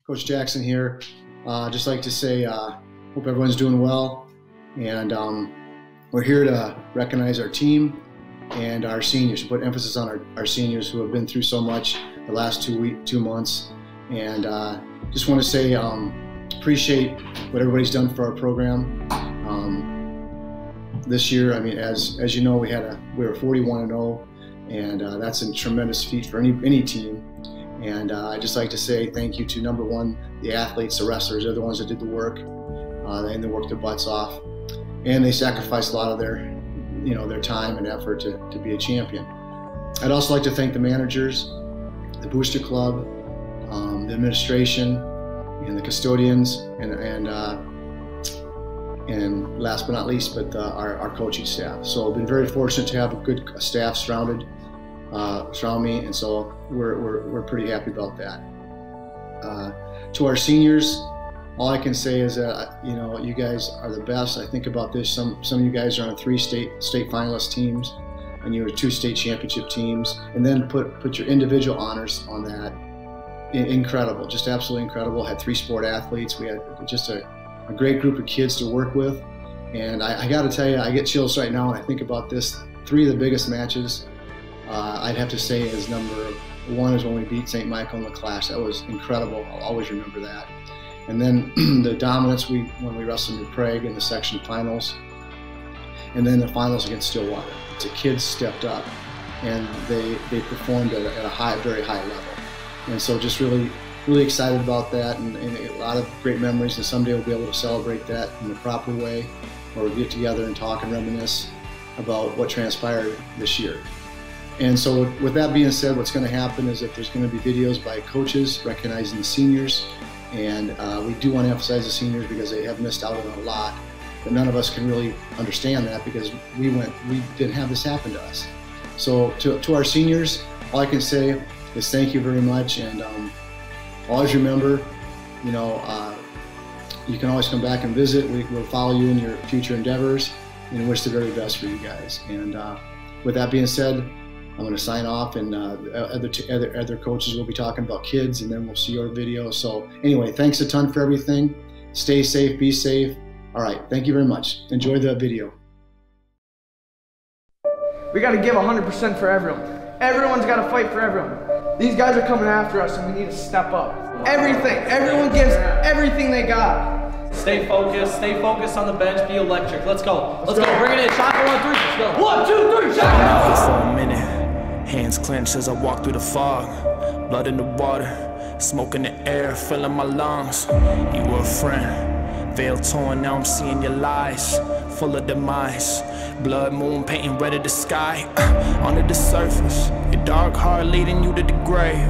Coach Jackson here. Just like to say, hope everyone's doing well, and we're here to recognize our team and our seniors, put emphasis on our seniors who have been through so much the last 2 months, and just want to say appreciate what everybody's done for our program this year. I mean, as you know, we were 41-0, and that's a tremendous feat for any team. And I'd just like to say thank you to, number one, the athletes, the wrestlers. They're the ones that did the work. They worked their butts off, and they sacrificed a lot of their time and effort to be a champion. I'd also like to thank the managers, the booster club, the administration, and the custodians, and last but not least, our coaching staff. So I've been very fortunate to have a good staff surround me, and so we're pretty happy about that. To our seniors, all I can say is that you guys are the best. I think about this. Some of you guys are on 3 state finalist teams, and you were 2 state championship teams, and then put your individual honors on that. Incredible, just absolutely incredible. Had 3 sport athletes. We had just a great group of kids to work with, and I got to tell you, I get chills right now when I think about this. 3 of the biggest matches, I'd have to say, is number 1 is when we beat St. Michael in the Clash. That was incredible. I'll always remember that. And then the dominance when we wrestled in Prague in the section finals, and then the finals against Stillwater. The kids stepped up, and they performed at a very high level. And so just really excited about that, and a lot of great memories, and someday we'll be able to celebrate that in the proper way, where we get together and talk and reminisce about what transpired this year. And so with that being said, what's going to happen is that there's going to be videos by coaches recognizing the seniors, and we do want to emphasize the seniors because they have missed out on a lot, but none of us can really understand that because we didn't have this happen to us. So to our seniors, all I can say is thank you very much, and always remember, you can always come back and visit. We'll follow you in your future endeavors and wish the very best for you guys. And with that being said, I'm going to sign off, and other coaches will be talking about kids, and then we'll see your video. So anyway, thanks a ton for everything. Stay safe, be safe. All right, thank you very much. Enjoy the video. We got to give 100% for everyone. Everyone's got to fight for everyone. These guys are coming after us, and we need to step up. Everything, everyone gives everything they got. Stay focused on the bench, be electric. Let's go, bring it in. Shot for 1, 3, let's go. 1, 2, 3, shot! For a minute, hands clenched as I walk through the fog. Blood in the water, smoke in the air, filling my lungs. You were a friend, veil torn, now I'm seeing your lies. Full of demise, blood moon painting red of the sky. Under the surface, your dark heart leading you to the grave.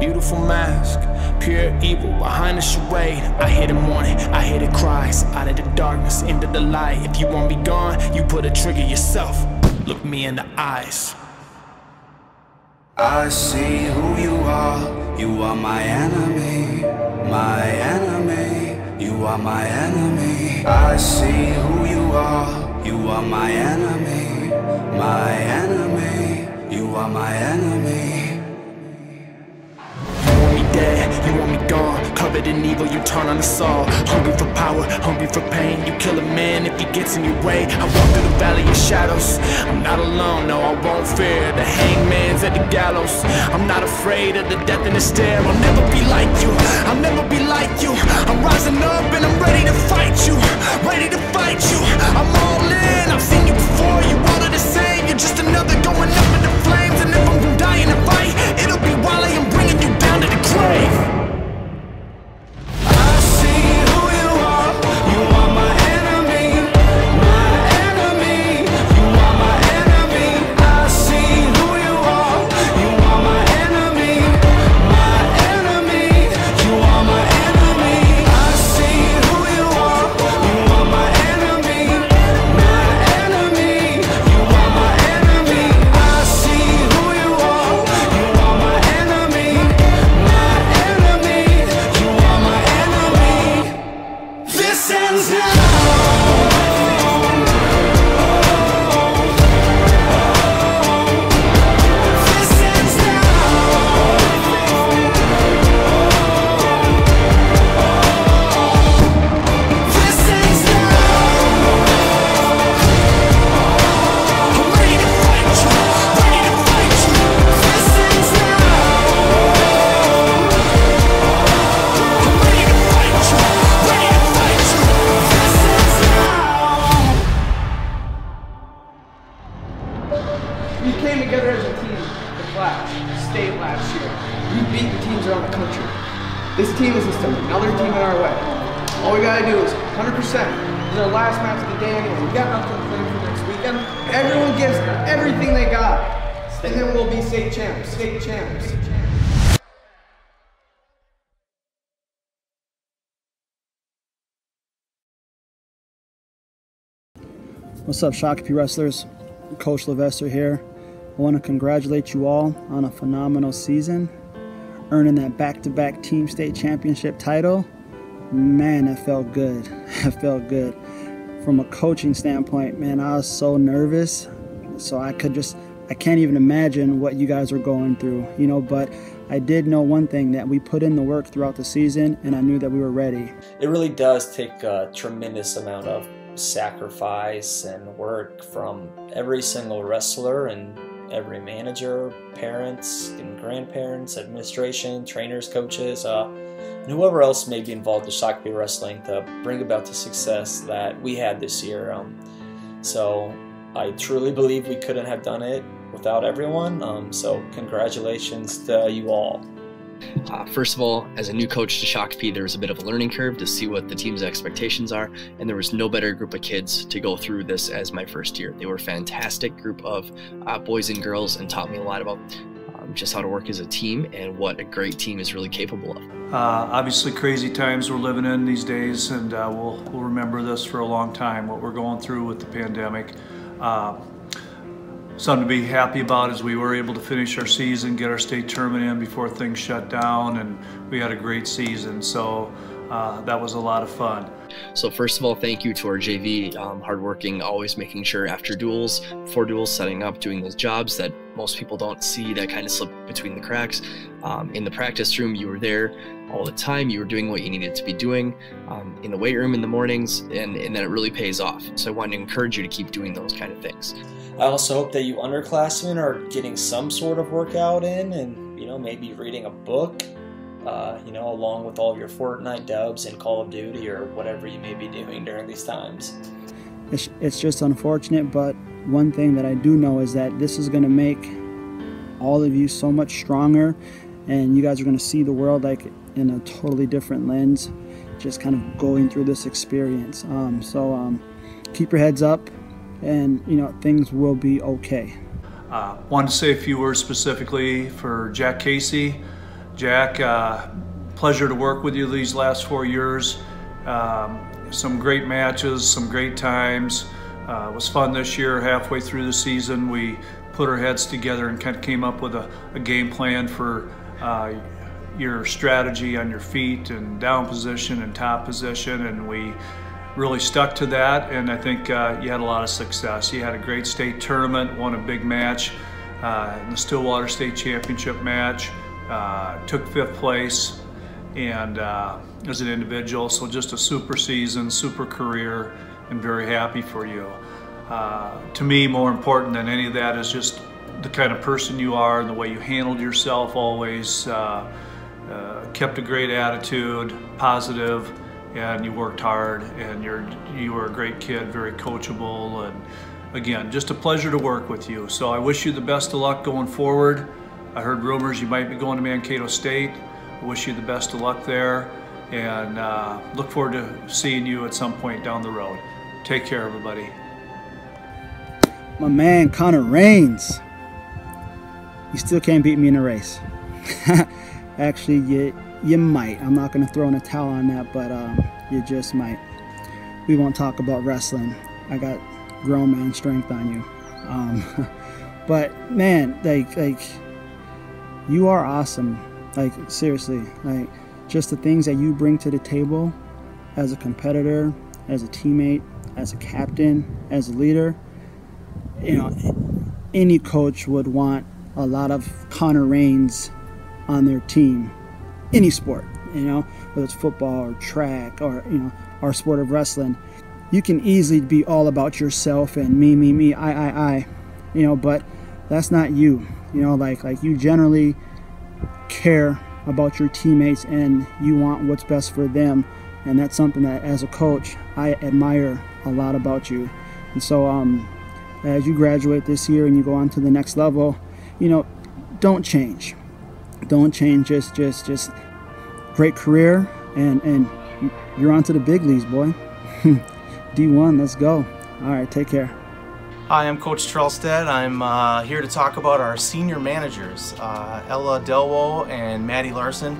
Beautiful mask, pure evil behind the charade. I hear the mourning, I hear the cries. Out of the darkness, into the light. If you want me gone, you put a trigger yourself. Look me in the eyes. I see who you are. You are my enemy, my enemy. You are my enemy. I see who you are. You are my enemy, my enemy. You are my enemy. Dead, you want me gone, covered in evil, you turn on us all. Hungry for power, hungry for pain. You kill a man if he gets in your way. I walk through the valley of shadows. I'm not alone, no, I won't fear. The hangman's at the gallows. I'm not afraid of the death in the stare. I'll never be like you, I'll never be like you. I'm rising up and I'm ready to fight you. Ready to fight you, I'm all in. I've seen you before, you all are the same. You're just another going up in the flames. And if I'm gonna die in a fight, it'll be while I am bringing you down to the grave. I see who you are. You are my enemy, my enemy. You are my enemy. I see who you are. You are my enemy, my enemy. You This team is just another team in our way. All we gotta do is 100%. This is our last match of the day anyway. We got nothing to play for next weekend. Everyone gives everything they got. And then we'll be state champs. State champs. What's up, Shakopee wrestlers? Coach Levester here. I want to congratulate you all on a phenomenal season, earning that back-to-back team state championship title. Man, that felt good. That felt good. From a coaching standpoint, man, I was so nervous, so I can't even imagine what you guys are going through, you know, but I did know one thing, that we put in the work throughout the season, and I knew that we were ready. It really does take a tremendous amount of sacrifice and work from every single wrestler and every manager, parents and grandparents, administration, trainers, coaches, and whoever else may be involved with Shakopee Wrestling to bring about the success that we had this year. So I truly believe we couldn't have done it without everyone, so congratulations to you all. First of all, as a new coach to Shakopee, there was a bit of a learning curve to see what the team's expectations are, and there was no better group of kids to go through this as my first year. They were a fantastic group of boys and girls and taught me a lot about just how to work as a team and what a great team is really capable of. Obviously crazy times we're living in these days, and we'll remember this for a long time, what we're going through with the pandemic. Something to be happy about is we were able to finish our season, get our state tournament in before things shut down, and we had a great season, so that was a lot of fun. So first of all, thank you to our JV, hardworking, always making sure after duels, before duels, setting up, doing those jobs that most people don't see, that kind of slip between the cracks. In the practice room, you were there all the time. You were doing what you needed to be doing in the weight room in the mornings, and then it really pays off. So I want to encourage you to keep doing those kind of things. I also hope that you underclassmen are getting some sort of workout in, and you know, maybe reading a book, you know, along with all your Fortnite dubs and Call of Duty or whatever you may be doing during these times. It's just unfortunate, but one thing that I do know is that this is going to make all of you so much stronger, and you guys are going to see the world like in a totally different lens, just kind of going through this experience. So keep your heads up, and you know, things will be okay. Want to say a few words specifically for Jack Casey. Jack, pleasure to work with you these last 4 years. Some great matches, some great times. It was fun this year. Halfway through the season, we put our heads together and kind of came up with a game plan for your strategy on your feet and down position and top position, and we really stuck to that, and I think you had a lot of success. You had a great state tournament, won a big match in the Stillwater State Championship match, took 5th place, and as an individual, so just a super season, super career, and very happy for you. To me, more important than any of that is just the kind of person you are and the way you handled yourself always, kept a great attitude, positive, and you worked hard, and you were a great kid, very coachable, and again, just a pleasure to work with you. So I wish you the best of luck going forward. I heard rumors you might be going to Mankato State. I wish you the best of luck there, and look forward to seeing you at some point down the road. Take care, everybody. My man, Connor Reigns. You still can't beat me in a race. Actually, you might. I'm not going to throw in a towel on that, but you just might. We won't talk about wrestling. I got grown man strength on you. But man, like you are awesome. Like seriously, like just the things that you bring to the table as a competitor, as a teammate, as a captain, as a leader. You know, any coach would want a lot of Connor Reigns on their team. Any sport, you know, whether it's football or track or, you know, our sport of wrestling. You can easily be all about yourself and me, I, you know, but that's not you. You know, like you generally care about your teammates and you want what's best for them, and that's something that as a coach I admire a lot about you. And so as you graduate this year and you go on to the next level, you know, don't change. Don't change, just great career, and you're on to the big leagues, boy. D1, let's go. All right, take care. Hi, I'm Coach Trelstead. I'm here to talk about our senior managers, Ella Delwo and Maddie Larson.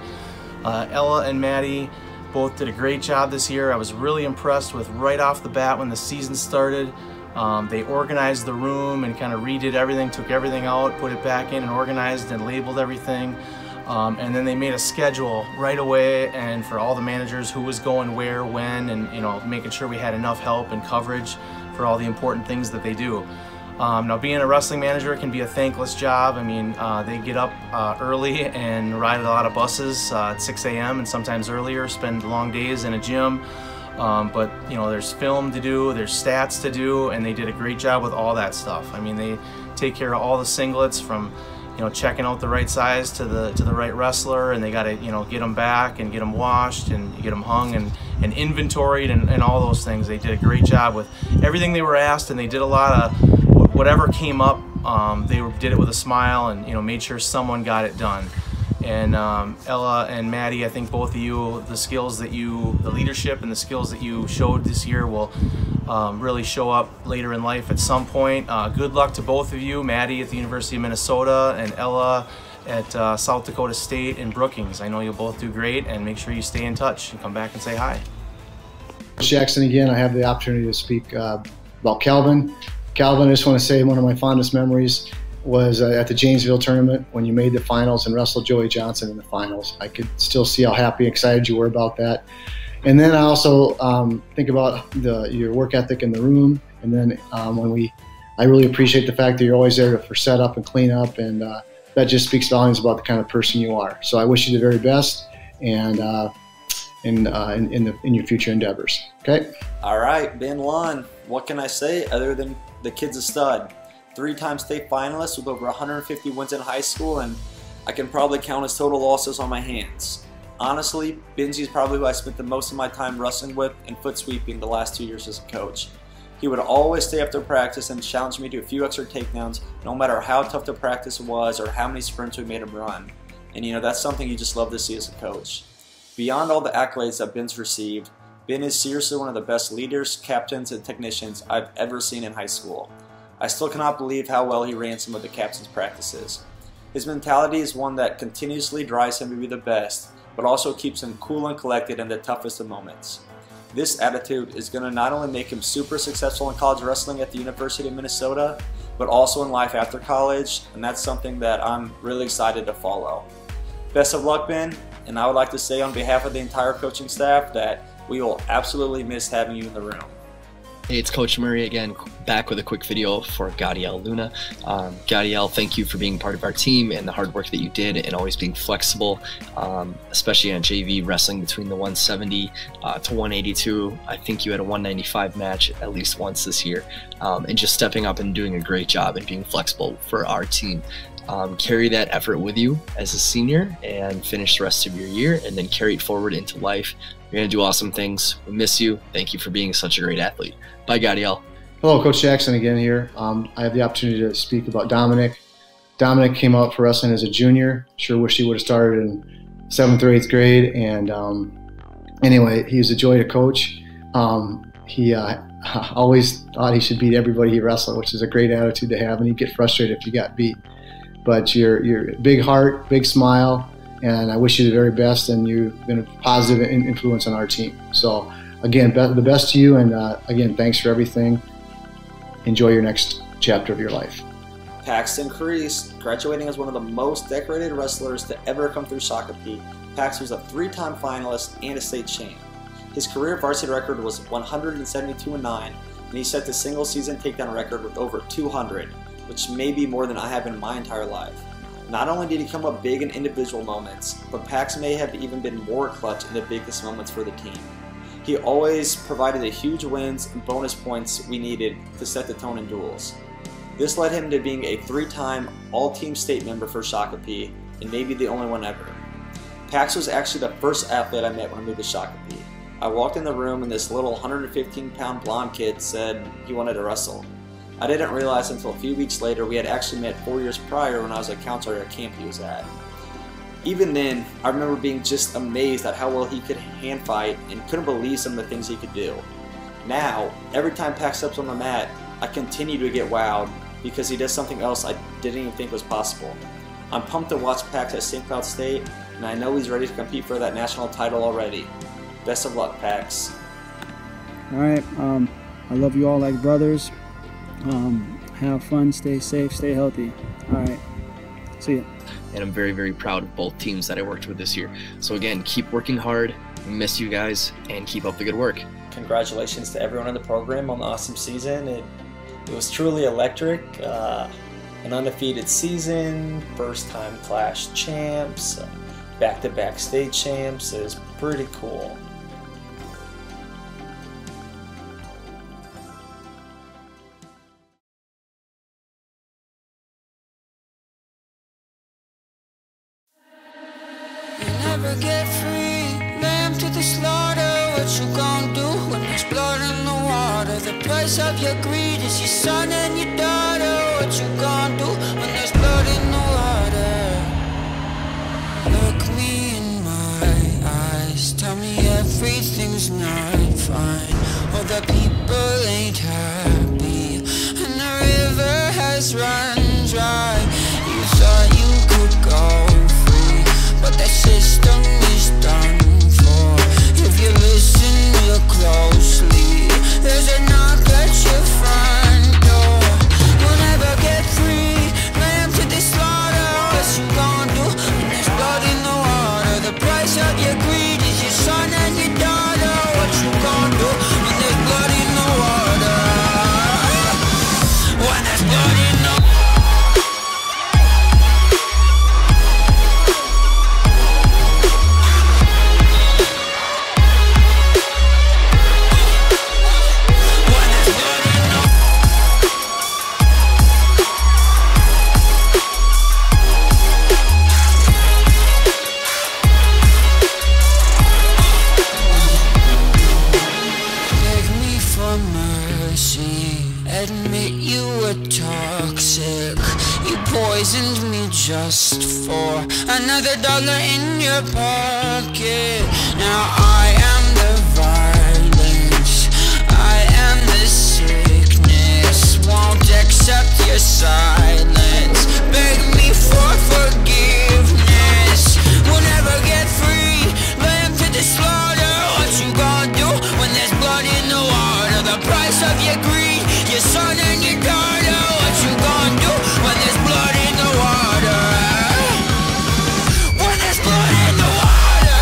Ella and Maddie both did a great job this year. I was really impressed with right off the bat when the season started. They organized the room and kind of redid everything, took everything out, put it back in and organized and labeled everything. And then they made a schedule right away, and for all the managers who was going where, when, and making sure we had enough help and coverage for all the important things that they do. Now, being a wrestling manager can be a thankless job. I mean, they get up early and ride a lot of buses at 6 a.m. and sometimes earlier, spend long days in a gym. But there's film to do, there's stats to do, and they did a great job with all that stuff. I mean, they take care of all the singlets from checking out the right size to the right wrestler, and they got to get them back and get them washed and get them hung and inventoried and all those things. They did a great job with everything they were asked, and they did a lot of whatever came up. They did it with a smile and made sure someone got it done. And Ella and Maddie, I think both of you, the leadership and the skills that you showed this year will really show up later in life at some point. Good luck to both of you, Maddie at the University of Minnesota and Ella at South Dakota State in Brookings. I know you'll both do great, and make sure you stay in touch and come back and say hi. Jackson, again, I have the opportunity to speak about Calvin. Calvin, I just want to say one of my fondest memories was at the Janesville tournament when you made the finals and wrestled Joey Johnson in the finals. I could still see how happy and excited you were about that. And then I also think about your work ethic in the room. And then I really appreciate the fact that you're always there for setup and cleanup, and that just speaks volumes about the kind of person you are. So I wish you the very best, and in your future endeavors. Okay. All right, Ben Lund. What can I say other than the kid's a stud? 3-time state finalist with over 150 wins in high school, and I can probably count his total losses on my hands. Honestly, Benzie is probably who I spent the most of my time wrestling with and foot sweeping the last 2 years as a coach. He would always stay after practice and challenge me to a few extra takedowns, no matter how tough the practice was or how many sprints we made him run. And that's something you just love to see as a coach. Beyond all the accolades that Ben's received, Ben is seriously one of the best leaders, captains, and technicians I've ever seen in high school. I still cannot believe how well he ran some of the captain's practices. His mentality is one that continuously drives him to be the best, but also keeps him cool and collected in the toughest of moments. This attitude is going to not only make him super successful in college wrestling at the University of Minnesota, but also in life after college, and that's something that I'm really excited to follow. Best of luck, Ben, and I would like to say on behalf of the entire coaching staff that we will absolutely miss having you in the room. Hey, it's Coach Murray again, back with a quick video for Gadiel Luna. Gadiel, thank you for being part of our team and the hard work that you did and always being flexible, especially on JV wrestling between the 170 to 182. I think you had a 195 match at least once this year, and just stepping up and doing a great job and being flexible for our team. Carry that effort with you as a senior and finish the rest of your year, and then carry it forward into life. You're going to do awesome things. We miss you. Thank you for being such a great athlete. Bye, Gadiel. Hello, Coach Jackson again here. I have the opportunity to speak about Dominic. Dominic came out for wrestling as a junior. Sure wish he would have started in 7th or 8th grade. And anyway, he was a joy to coach. He always thought he should beat everybody he wrestled, which is a great attitude to have, and he'd get frustrated if you got beat. But you're a big heart, big smile, and I wish you the very best, and you've been a positive influence on our team. So again, the best to you, and again, thanks for everything. Enjoy your next chapter of your life. Paxton Crease, graduating as one of the most decorated wrestlers to ever come through Shakopee. Pax was a 3-time finalist and a state champ. His career varsity record was 172-9, and he set the single season takedown record with over 200, which may be more than I have in my entire life. Not only did he come up big in individual moments, but Pax may have even been more clutch in the biggest moments for the team. He always provided the huge wins and bonus points we needed to set the tone in duels. This led him to being a 3-time all-team state member for Shakopee, and maybe the only one ever. Pax was actually the first athlete I met when I moved to Shakopee. I walked in the room and this little 115-pound blonde kid said he wanted to wrestle. I didn't realize until a few weeks later we had actually met 4 years prior when I was a counselor at a camp he was at. Even then, I remember being just amazed at how well he could hand fight and couldn't believe some of the things he could do. Now, every time Pac steps on the mat, I continue to get wowed because he does something else I didn't even think was possible. I'm pumped to watch Pac at St. Cloud State, and I know he's ready to compete for that national title already. Best of luck, Pax. All right, I love you all like brothers. Have fun, stay safe, stay healthy. All right, see ya. And I'm very, very proud of both teams that I worked with this year. So again, keep working hard, miss you guys, and keep up the good work. Congratulations to everyone in the program on the awesome season. It was truly electric. An undefeated season, first-time Clash champs, back-to-back state champs. It was pretty cool. Never get free, lamb to the slaughter. What you gon' do when there's blood in the water? The price of your greed is your son and your daughter. What you gon' do when there's blood in the water? Look me in my eyes, tell me everything's not fine. All the people ain't happy, and the river has run dry. You thought you could go, but the system is done for. If you listen real closely, there's a knock at your front door. You'll never get free, lamb to the slaughter. What you gon' do when there's blood in the water? The price of your greed is your son and your daughter. What you gon' do when there's blood in the water? When there's blood in the water. Admit you were toxic. You poisoned me just for another dollar in your pocket. Now I am the violence, I am the sickness. Won't accept your silence, beg me for forgiveness. We'll never get free, lamb to the slaughter. What you gonna do when there's blood in the water? The price of your greed, your son and your daughter. What you gonna do when there's blood in the water? When there's blood in the water.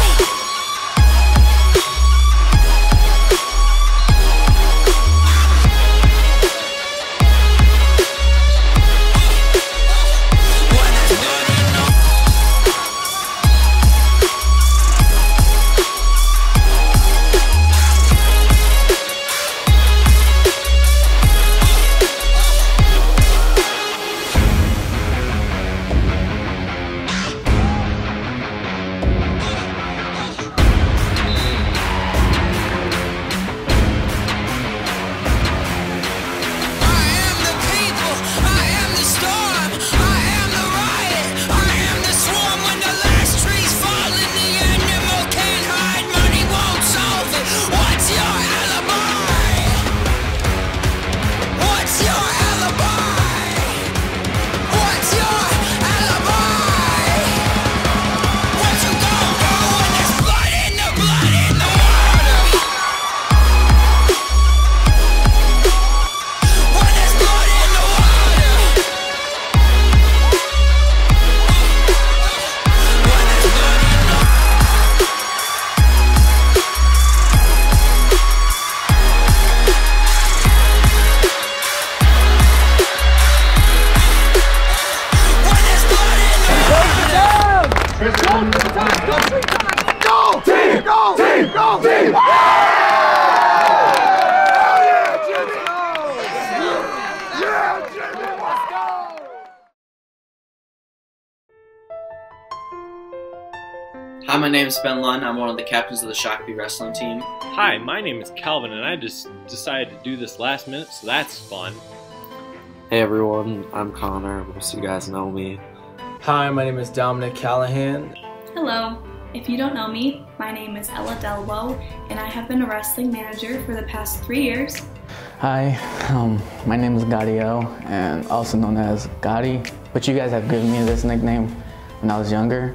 Hi, my name is Ben Lund. I'm one of the captains of the Shakopee wrestling team. Hi, my name is Calvin, and I just decided to do this last minute, so that's fun. Hey everyone, I'm Connor. Most of you guys know me. Hi, my name is Dominic Callahan. Hello! If you don't know me, my name is Ella Delbo, and I have been a wrestling manager for the past 3 years. Hi, my name is Gadiel, and also known as Gotti, but you guys have given me this nickname when I was younger.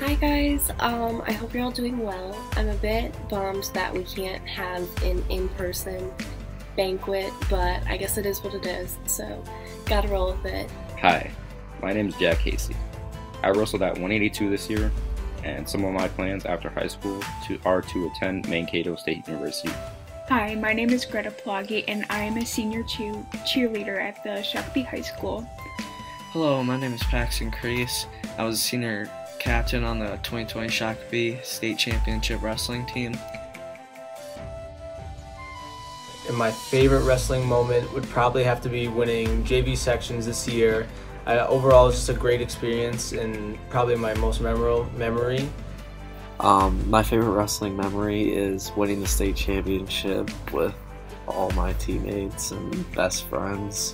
Hi guys, I hope you're all doing well. I'm a bit bummed that we can't have an in-person banquet, but I guess it is what it is, so gotta roll with it. Hi, my name is Jack Casey. I wrestled at 182 this year, and some of my plans after high school are to attend Mankato State University. Hi, my name is Greta Plagi, and I am a senior cheerleader at the Shakopee High School. Hello, my name is Paxton Crease. I was a senior captain on the 2020 Shakopee State Championship wrestling team. And my favorite wrestling moment would probably have to be winning JV sections this year. Overall, it's just a great experience and probably my most memorable memory. My favorite wrestling memory is winning the state championship with all my teammates and best friends.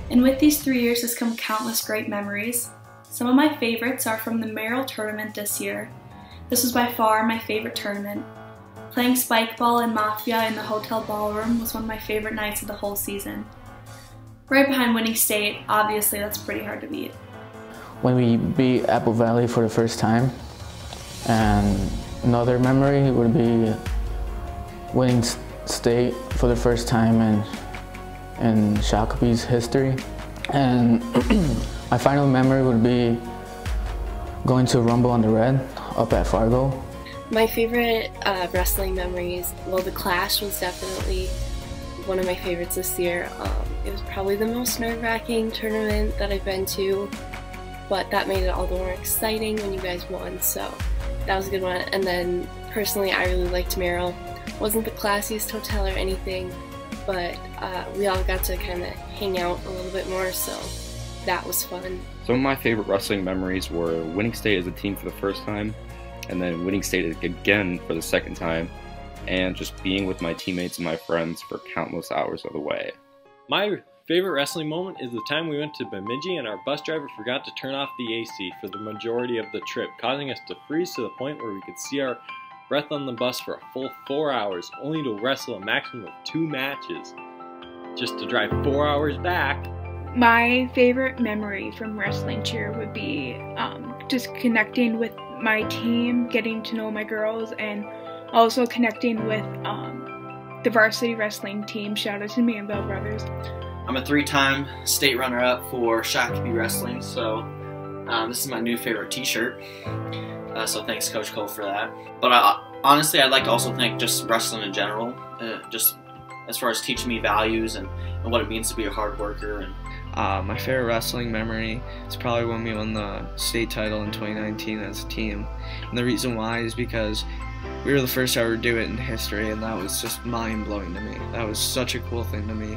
And with these 3 years has come countless great memories. Some of my favorites are from the Merrill tournament this year. This was by far my favorite tournament. Playing spike ball and mafia in the hotel ballroom was one of my favorite nights of the whole season. Right behind winning state, obviously that's pretty hard to beat. When we beat Apple Valley for the first time, and another memory would be winning state for the first time in Shakopee's history. And my final memory would be going to Rumble on the Red up at Fargo. My favorite wrestling memories, well, the Clash was definitely one of my favorites this year. It was probably the most nerve-wracking tournament that I've been to, but that made it all the more exciting when you guys won, so that was a good one. And then personally, I really liked Merrill. Wasn't the classiest hotel or anything, but we all got to kind of hang out a little bit more, so that was fun. Some of my favorite wrestling memories were winning state as a team for the first time, and then winning state again for the second time, and just being with my teammates and my friends for countless hours of the way. My favorite wrestling moment is the time we went to Bemidji and our bus driver forgot to turn off the AC for the majority of the trip, causing us to freeze to the point where we could see our breath on the bus for a full 4 hours, only to wrestle a maximum of 2 matches, just to drive 4 hours back. My favorite memory from wrestling cheer would be just connecting with my team, getting to know my girls, and also connecting with the varsity wrestling team. Shout out to me and Bell Brothers. I'm a 3-time state runner-up for Shakopee Wrestling, so this is my new favorite t-shirt. So thanks Coach Cole for that. But honestly, I'd like to also thank just wrestling in general, just as far as teaching me values and what it means to be a hard worker. And my favorite wrestling memory is probably when we won the state title in 2019 as a team. And the reason why is because we were the first to ever do it in history, and that was just mind-blowing to me. That was such a cool thing to me.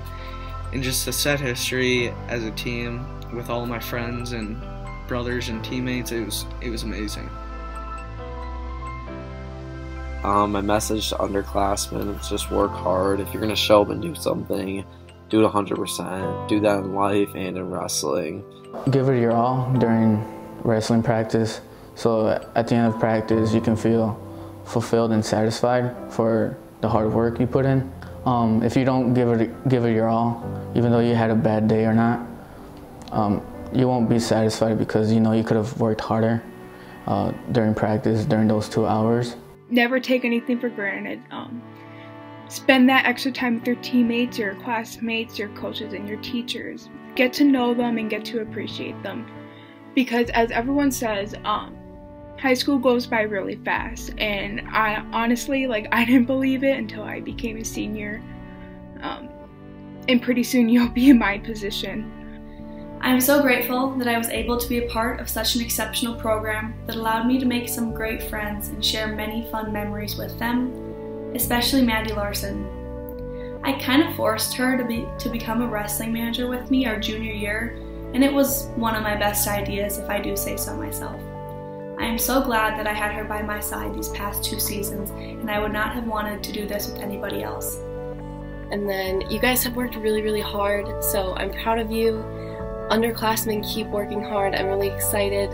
And just to set history as a team with all my friends and brothers and teammates, it was amazing. My message to underclassmen is just work hard. If you're going to show up and do something, do it 100%. Do that in life and in wrestling. Give it your all during wrestling practice, so at the end of practice you can feel fulfilled and satisfied for the hard work you put in. If you don't give it your all, even though you had a bad day or not, you won't be satisfied because you know you could have worked harder during practice, during those 2 hours. Never take anything for granted. Spend that extra time with your teammates, your classmates, your coaches, and your teachers. Get to know them and get to appreciate them. Because as everyone says, high school goes by really fast, and I honestly, I didn't believe it until I became a senior. And pretty soon you'll be in my position. I'm so grateful that I was able to be a part of such an exceptional program that allowed me to make some great friends and share many fun memories with them, especially Maddie Larson. I kind of forced her to become a wrestling manager with me our junior year, and it was one of my best ideas if I do say so myself. I am so glad that I had her by my side these past 2 seasons, and I would not have wanted to do this with anybody else. And then you guys have worked really, really hard, so I'm proud of you. Underclassmen, keep working hard. I'm really excited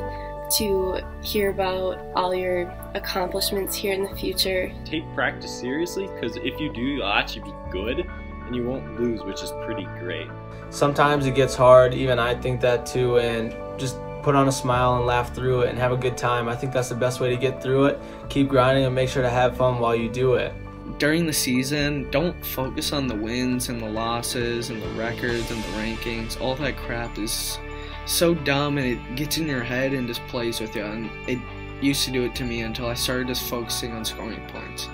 to hear about all your accomplishments here in the future. Take practice seriously, because if you do, you'll actually be good and you won't lose, which is pretty great. Sometimes it gets hard, even I think that too, and just put on a smile and laugh through it and have a good time. I think that's the best way to get through it. Keep grinding and make sure to have fun while you do it. During the season, don't focus on the wins and the losses and the records and the rankings. All that crap is so dumb, and it gets in your head and just plays with you. And it used to do it to me until I started just focusing on scoring points.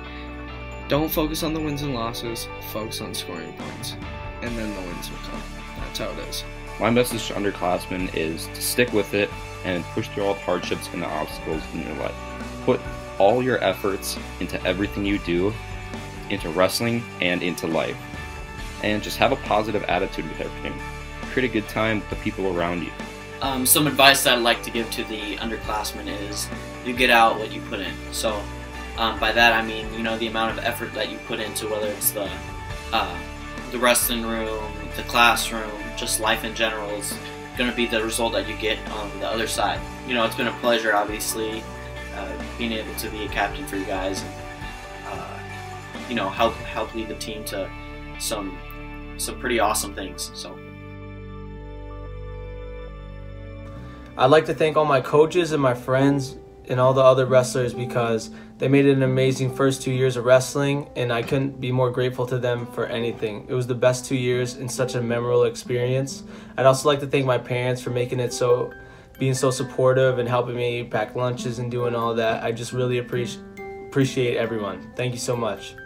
Don't focus on the wins and losses, focus on scoring points, and then the wins will come. That's how it is. My message to underclassmen is to stick with it and push through all the hardships and the obstacles in your life. Put all your efforts into everything you do, into wrestling and into life. And just have a positive attitude with everything. Create a good time with the people around you. Some advice that I'd like to give to the underclassmen is you get out what you put in. So by that I mean, you know, the amount of effort that you put into, whether it's the wrestling room, the classroom, just life in general, is going to be the result that you get on the other side. You know, it's been a pleasure, obviously, being able to be a captain for you guys, and you know, help lead the team to some pretty awesome things. So I'd like to thank all my coaches and my friends and all the other wrestlers, because they made it an amazing first 2 years of wrestling, and I couldn't be more grateful to them for anything. It was the best 2 years and such a memorable experience. I'd also like to thank my parents for making it being so supportive and helping me pack lunches and doing all that. I just really appreciate everyone. Thank you so much.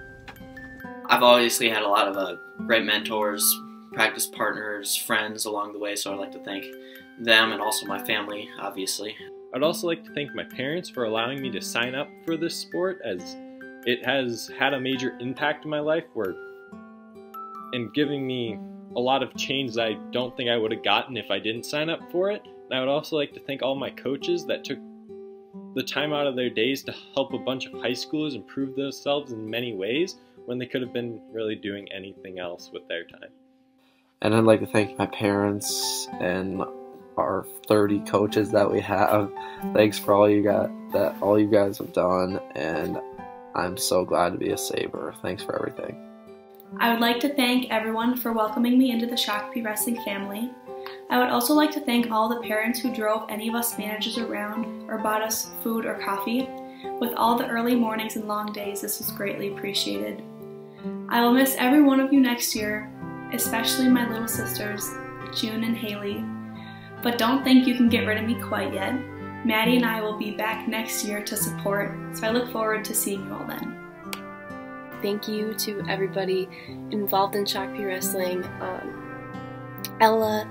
I've obviously had a lot of great mentors, practice partners, friends along the way, so I'd like to thank them and also my family, obviously. I'd also like to thank my parents for allowing me to sign up for this sport, as it has had a major impact in my life and giving me a lot of change that I don't think I would have gotten if I didn't sign up for it. And I would also like to thank all my coaches that took the time out of their days to help a bunch of high schoolers improve themselves in many ways when they could have been really doing anything else with their time. And I'd like to thank my parents and our 30 coaches that we have. Thanks for all you guys have done, and I'm so glad to be a Sabre. Thanks for everything. I would like to thank everyone for welcoming me into the Shakopee Wrestling family. I would also like to thank all the parents who drove any of us managers around or bought us food or coffee. With all the early mornings and long days, this was greatly appreciated. I will miss every one of you next year, especially my little sisters, June and Haley. But don't think you can get rid of me quite yet. Maddie and I will be back next year to support, so I look forward to seeing you all then. Thank you to everybody involved in Shakopee Wrestling. Ella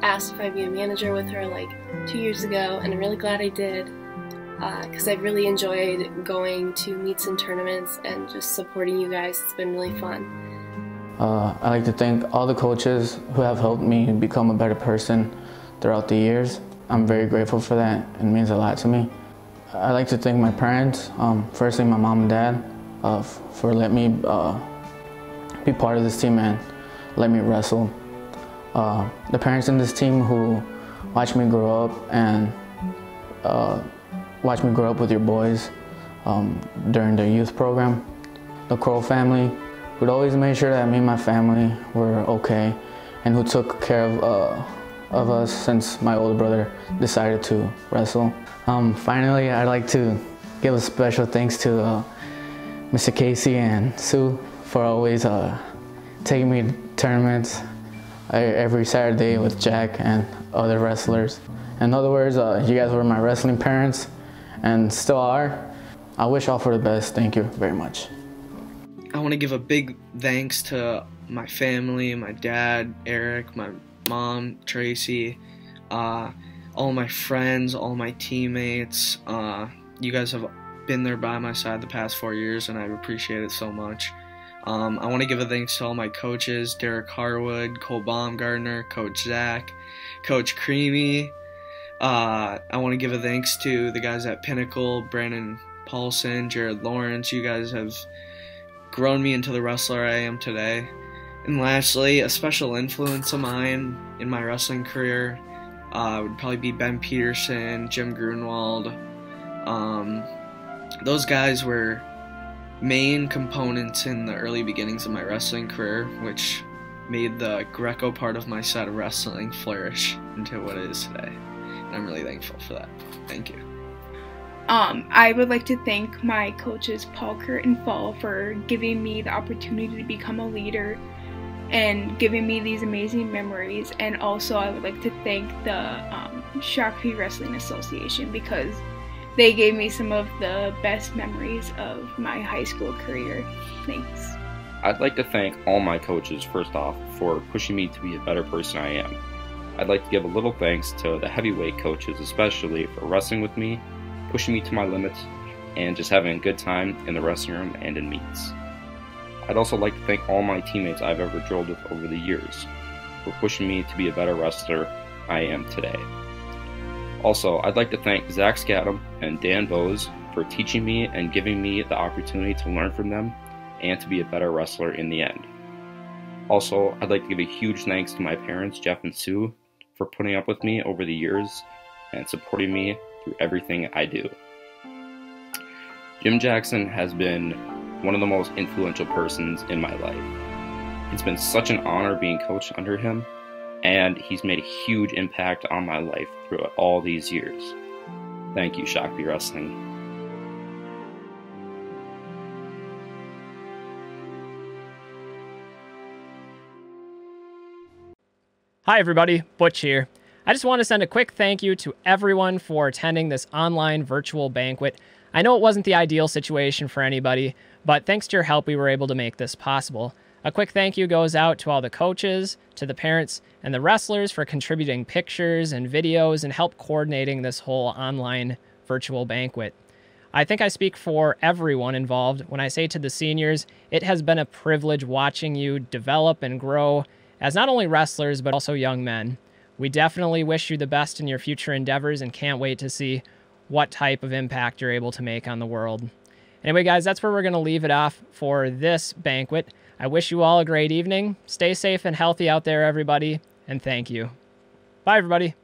asked if I'd be a manager with her like 2 years ago, and I'm really glad I did, because I've really enjoyed going to meets and tournaments and just supporting you guys. It's been really fun. I'd like to thank all the coaches who have helped me become a better person throughout the years. I'm very grateful for that. It means a lot to me. I'd like to thank my parents, firstly my mom and dad, for letting me be part of this team and let me wrestle. The parents in this team who watched me grow up and watched me grow up with your boys during the youth program. The Crow family, who'd always made sure that me and my family were okay, and who took care of us since my older brother decided to wrestle. Finally, I'd like to give a special thanks to Mr. Casey and Sue for always taking me to tournaments every Saturday with Jack and other wrestlers. In other words, you guys were my wrestling parents and still are. I wish all for the best. Thank you very much. I want to give a big thanks to my family, my dad, Eric, my mom, Tracy, all my friends, all my teammates. You guys have been there by my side the past 4 years, and I appreciate it so much. I want to give a thanks to all my coaches, Derek Harwood, Cole Baumgartner, Coach Zach, Coach Creamy. I want to give a thanks to the guys at Pinnacle, Brandon Paulson, Jared Lawrence. You guys have grown me into the wrestler I am today. And lastly, a special influence of mine in my wrestling career would probably be Ben Peterson, Jim Grunwald. Those guys were main components in the early beginnings of my wrestling career, which made the Greco part of my side of wrestling flourish into what it is today. And I'm really thankful for that. Thank you. I would like to thank my coaches Paul, Kurt, and Fall for giving me the opportunity to become a leader and giving me these amazing memories. And also I would like to thank the Shakopee Wrestling Association because they gave me some of the best memories of my high school career. Thanks. I'd like to thank all my coaches, first off, for pushing me to be a better person I am. I'd like to give a little thanks to the heavyweight coaches, especially for wrestling with me, pushing me to my limits, and just having a good time in the wrestling room and in meets. I'd also like to thank all my teammates I've ever drilled with over the years for pushing me to be a better wrestler I am today. Also, I'd like to thank Zach Scadam and Dan Bose for teaching me and giving me the opportunity to learn from them and to be a better wrestler in the end. Also, I'd like to give a huge thanks to my parents, Jeff and Sue, for putting up with me over the years and supporting me through everything I do. Jim Jackson has been one of the most influential persons in my life. It's been such an honor being coached under him, and he's made a huge impact on my life throughout all these years. Thank you, Shakopee Wrestling. Hi everybody, Butch here. I just want to send a quick thank you to everyone for attending this online virtual banquet. I know it wasn't the ideal situation for anybody, but thanks to your help we were able to make this possible. A quick thank you goes out to all the coaches, to the parents, and the wrestlers for contributing pictures and videos and help coordinating this whole online virtual banquet. I think I speak for everyone involved when I say to the seniors, it has been a privilege watching you develop and grow as not only wrestlers, but also young men. We definitely wish you the best in your future endeavors and can't wait to see what type of impact you're able to make on the world. Anyway, guys, that's where we're going to leave it off for this banquet. I wish you all a great evening. Stay safe and healthy out there, everybody, and thank you. Bye, everybody.